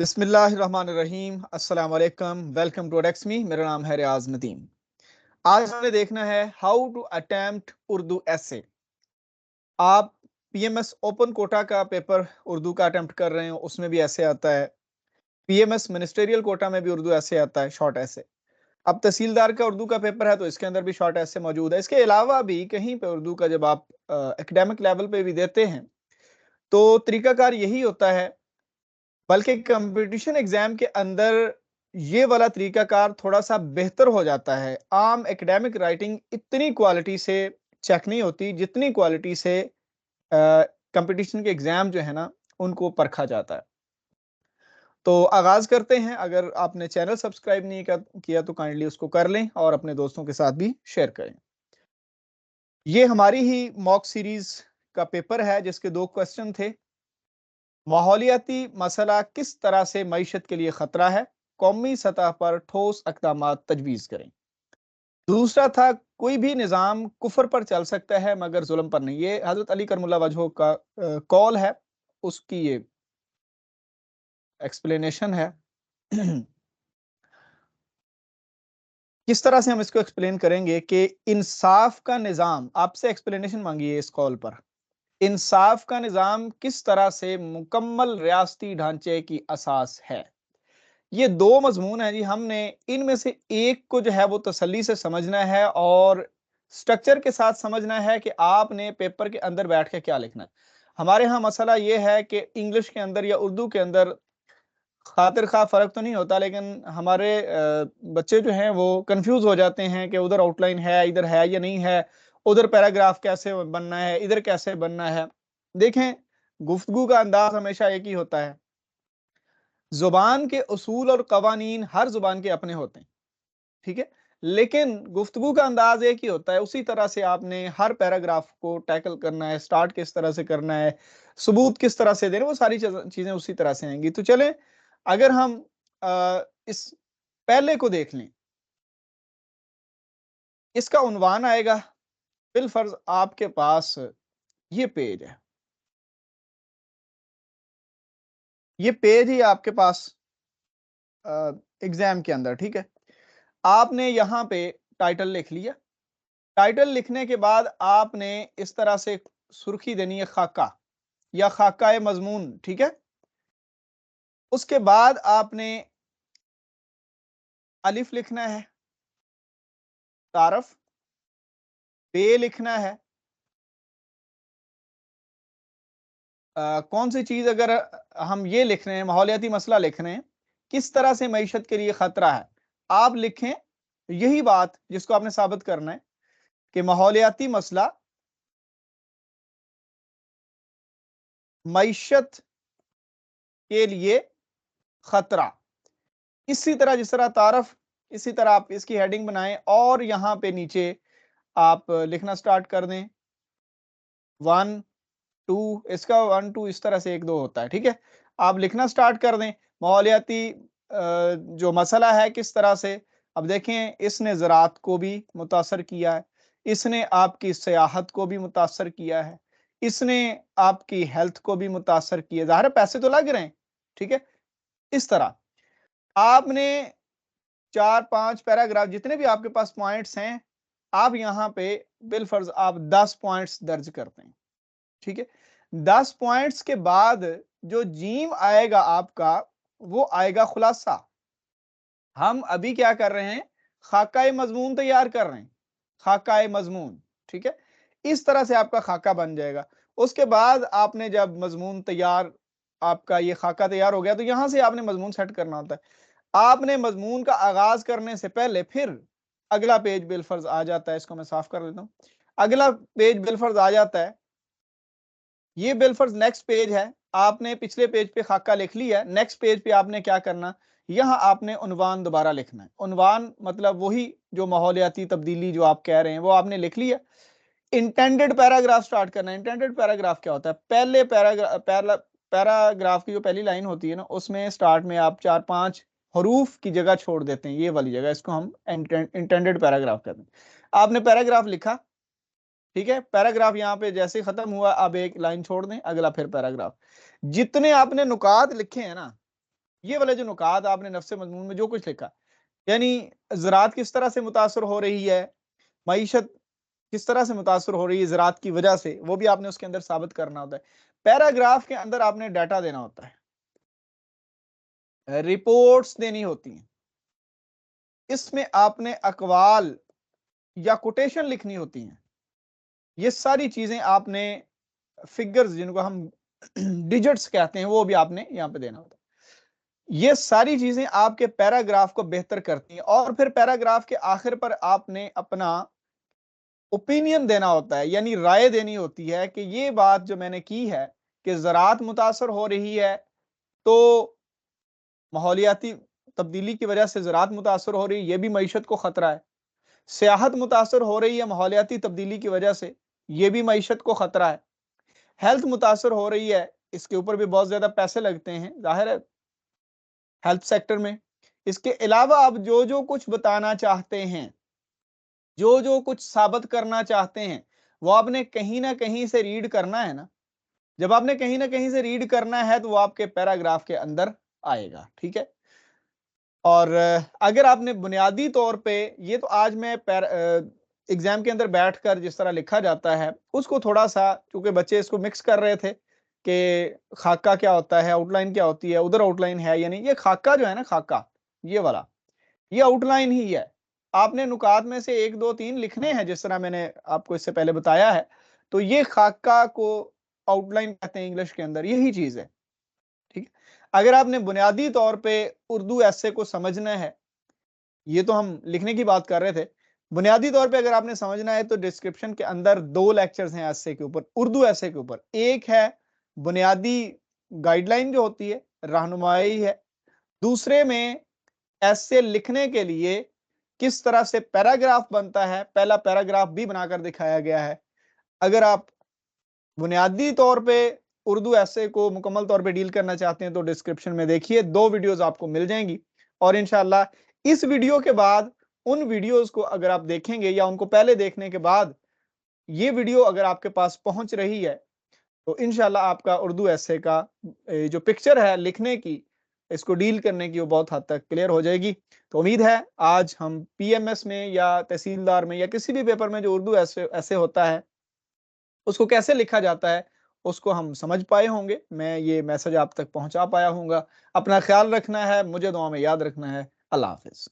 बिस्मिल्लाहिर्रहमानिर्रहीम, अस्सलाम वालेकुम, वेलकम टू एडेक्समी। मेरा नाम है रियाज नदीम। आज हमने देखना है हाउ टू अटेम्प्ट उर्दू ऐसे। आप पीएमएस ओपन कोटा का पेपर उर्दू का अटेम्प्ट कर रहे हैं, उसमें भी ऐसे आता है। पीएमएस मिनिस्टेरियल कोटा में भी उर्दू ऐसे आता है, शॉर्ट ऐसे। अब तहसीलदार का उर्दू का पेपर है तो इसके अंदर भी शॉर्ट ऐसे मौजूद है। इसके अलावा भी कहीं पे उर्दू का जब आप एकेडमिक लेवल पे भी देते हैं तो तरीकाकार यही होता है, बल्कि कंपटीशन एग्जाम के अंदर ये वाला तरीकाकार थोड़ा-सा बेहतर हो जाता है। आम एकेडमिक राइटिंग इतनी क्वालिटी से चेक नहीं होती, जितनी क्वालिटी से कंपटीशन के एग्जाम जो है ना, उनको परखा जाता है। तो आगाज़ करते हैं। अगर आपने चैनल सब्सक्राइब नहीं किया तो काइंडली उसको कर लें और अपने दोस्तों के साथ भी शेयर करें। ये हमारी ही मॉक सीरीज़ का पेपर है जिसके 2 क्वेश्चन थे। माहौलियाती मसला किस तरह से मईशत के लिए खतरा है, कौमी सतह पर ठोस अक़दामात तजवीज़ करें। दूसरा था कोई भी निज़ाम कुफ्र पर चल सकता है मगर जुल्म पर नहीं। ये हज़रत अली करमुल्लाह वजह का कौल है, उसकी ये एक्सप्लेनेशन है। किस तरह से हम इसको एक्सप्लेन करेंगे कि इंसाफ का निज़ाम, आपसे एक्सप्लेनेशन मांगी है इस कॉल पर। इंसाफ का निज़ाम किस तरह से मुकम्मल रियासती ढांचे की असास है। ये 2 मज़मून हैं जी, हमने इनमें से एक को जो है वो तसल्ली से समझना है और स्ट्रक्चर के साथ समझना है कि आपने पेपर के अंदर बैठ के क्या लिखना है। हमारे यहाँ मसला ये है कि इंग्लिश के अंदर या उर्दू के अंदर खातिर खा फ़र्क तो नहीं होता, लेकिन हमारे बच्चे जो हैं वो कन्फ्यूज़ हो जाते हैं कि उधर आउटलाइन है, इधर है या नहीं है, उधर पैराग्राफ कैसे बनना है, इधर कैसे बनना है। देखें, गुफ्तगू का अंदाज़ हमेशा एक ही होता है। ज़ुबान के उसूल और कवानीन हर ज़ुबान के अपने होते हैं, ठीक है? लेकिन गुफ्तगू का अंदाज़ एक ही होता है, उसी तरह से आपने हर पैराग्राफ को टैकल करना है, स्टार्ट किस तरह से करना है, सबूत किस तरह से देने, वो सारी चीज़ें उसी तरह से आएँगी। तो चलें, अगर हम इस पहले को देख लें, इसका उन्वान आएगा, बिलफ़र्ज़ आपके पास ये पेज है। ये पेज ही आपके पास एग्ज़ाम के अंदर, ठीक है? आपने यहाँ पे टाइटल लिख लिया। टाइटल लिखने के बाद आपने इस तरह से सुर्खी देनी है खाका या खाका मज़मून, ठीक है? उसके बाद आपने अलिफ लिखना है, तारफ़, बे लिखना है। कौन सी चीज़ अगर हम ये लिख रहे हैं, माहौलियाती मसला लिख रहे हैं, किस तरह से मईशत के लिए खतरा है, आप लिखें यही बात जिसको आपने साबित करना है कि माहौलियाती मसला मईशत के लिए खतरा। इसी तरह जिस तरह तारफ़, इसी तरह आप इसकी हेडिंग बनाएँ और यहाँ पे नीचे आप लिखना स्टार्ट कर दें। 1, 2 इसका 1, 2 इस तरह से 1-2 होता है, ठीक है? आप लिखना स्टार्ट कर दें। माहौलियाती जो मसला है किस तरह से, अब देखें इसने ज़राअत को भी मुतासर किया है, इसने आपकी सियाहत को भी मुतासर किया है, इसने आपकी हेल्थ को भी मुतासर किया है। ज़ाहिर है पैसे तो लग रहे हैं, ठीक है? इस तरह आपने 4-5 पैराग्राफ जितने भी आपके पास पॉइंट्स हैं, आप यहाँ पे बिलफ़र्ज़ आप 10 पॉइंट्स दर्ज करते हैं, ठीक है? 10 पॉइंट्स के बाद जो जीम आएगा आपका, वो आएगा खुलासा। हम अभी क्या कर रहे हैं? खाका मज़मून तैयार कर रहे हैं, खाका मज़मून, ठीक है? इस तरह से आपका खाका बन जाएगा। उसके बाद आपने जब मज़मून तैयार, आपका ये खाका तैयार हो गया, तो यहाँ से आपने मज़मून सेट करना होता है। आपने मज़मून का आगाज़ करने से पहले फिर अगला पेज बिलफ़र्ज़ आ जाता है, इसको मैं साफ़ कर देता हूँ। अगला पेज बिलफ़र्ज़ आ जाता है, ये बिलफ़र्ज़ नेक्स्ट पेज है। आपने पिछले पेज पे खाका लिख लिया है, नेक्स्ट पेज पे आपने क्या करना, यहाँ आपने उन्वान दोबारा लिखना है। उन्वान मतलब वही जो माहौलियाती तब्दीली जो आप कह रहे हैं, वो आपने लिख लिया। इंटेंडेड पैराग्राफ स्टार्ट करना है। इंटेंडेड पैराग्राफ क्या होता है? पहले पैराग्राफ की जो पहली लाइन होती है ना, उसमें स्टार्ट में आप 4-5 हरूफ की जगह छोड़ देते हैं, ये वाली जगह, इसको हम इंटेंडेड पैराग्राफ कहते हैं। आपने पैराग्राफ लिखा, ठीक है? पैराग्राफ यहाँ पे जैसे ही खत्म हुआ, अब एक लाइन छोड़ दें, अगला फिर पैराग्राफ। जितने आपने नुकात लिखे हैं ना, ये वाले जो नुकात आपने नफ्से मजमून में जो कुछ लिखा, यानी ज़राअत किस तरह से मुतासर हो रही है, मईशत किस तरह से मुतासर हो रही है ज़राअत की वजह से, वो भी आपने उसके अंदर साबित करना होता है। पैराग्राफ के अंदर आपने डाटा देना होता है, रिपोर्ट्स देनी होती हैं, इसमें आपने अक़वाल या कोटेशन लिखनी होती हैं। ये सारी चीज़ें आपने फिगर्स जिनको हम डिजिट्स कहते हैं, वो भी आपने यहाँ पे देना होता है। ये सारी चीज़ें आपके पैराग्राफ को बेहतर करती हैं और फिर पैराग्राफ के आखिर पर आपने अपना ओपिनियन देना होता है, यानी राय देनी होती है कि ये बात जो मैंने की है कि ज़राअत मुतासर हो रही है, तो माहौलियाती तब्दीली की वजह से ज़राअत मुतासर हो रही है, ये भी मईशत को खतरा है। सियाहत मुतासर हो रही है माहौलियाती तब्दीली की वजह से, ये भी मईशत को खतरा है। हेल्थ मुतासर हो रही है, इसके ऊपर भी बहुत ज़्यादा पैसे लगते हैं, ज़ाहिर है हेल्थ सेक्टर में। इसके अलावा आप जो-जो कुछ बताना चाहते हैं, जो-जो कुछ साबित करना चाहते हैं, वो आपने कहीं न कहीं से रीड करना है ना। जब आपने कहीं न कहीं से रीड करना है, तो वो आपके पैराग्राफ के अंदर आएगा, ठीक है? और अगर आपने बुनियादी तौर पे ये तो आज मैं एग्जाम के अंदर बैठकर जिस तरह लिखा जाता है, उसको थोड़ा-सा चूँकि बच्चे इसको मिक्स कर रहे थे कि खाका क्या होता है, आउटलाइन क्या होती है, उधर आउटलाइन है या नहीं। ये खाका जो है ना खाका, ये वाला, ये आउटलाइन ही है। आपने नुकात में से 1, 2, 3 लिखने हैं जिस तरह मैंने आपको इससे पहले बताया है। तो ये खाका को आउटलाइन कहते हैं इंग्लिश के अंदर, यही चीज़ है। ठीक है? अगर आपने बुनियादी तौर पे उर्दू एसे को समझना है, ये तो हम लिखने की बात कर रहे थे। बुनियादी तौर पे अगर आपने समझना है तो डिस्क्रिप्शन के अंदर 2 लेक्चर्स हैं एसे के ऊपर, उर्दू एसे के ऊपर। एक है बुनियादी गाइडलाइन जो होती है, रहनुमाई है। दूसरे में एसे लिखने के लिए किस तरह से पैराग्राफ बनता है, पहला पैराग्राफ भी बनाकर दिखाया गया है। अगर आप बुनियादी तौर पे उर्दू एसे को मुकम्मल तौर पे डील करना चाहते हैं तो डिस्क्रिप्शन में देखिए 2 वीडियोस आपको मिल जाएंगी और इंशाल्लाह इस वीडियो के बाद उन वीडियोस को अगर आप देखेंगे या उनको पहले देखने के बाद ये वीडियो अगर आपके पास पहुंच रही है तो इंशाल्लाह आपका उर्दू एसे का जो पिक्चर है लिखने की, इसको डील करने की, वो बहुत हद तक क्लियर हो जाएगी। तो उम्मीद है आज हम पीएमएस में या तहसीलदार में या किसी भी पेपर में जो उर्दू एसे ऐसे होता है उसको कैसे लिखा जाता है, उसको हम समझ पाए होंगे। मैं ये मैसेज आप तक पहुँचा पाया हूँगा। अपना ख़्याल रखना है, मुझे दुआ में याद रखना है। अल्लाह हाफ़िज़।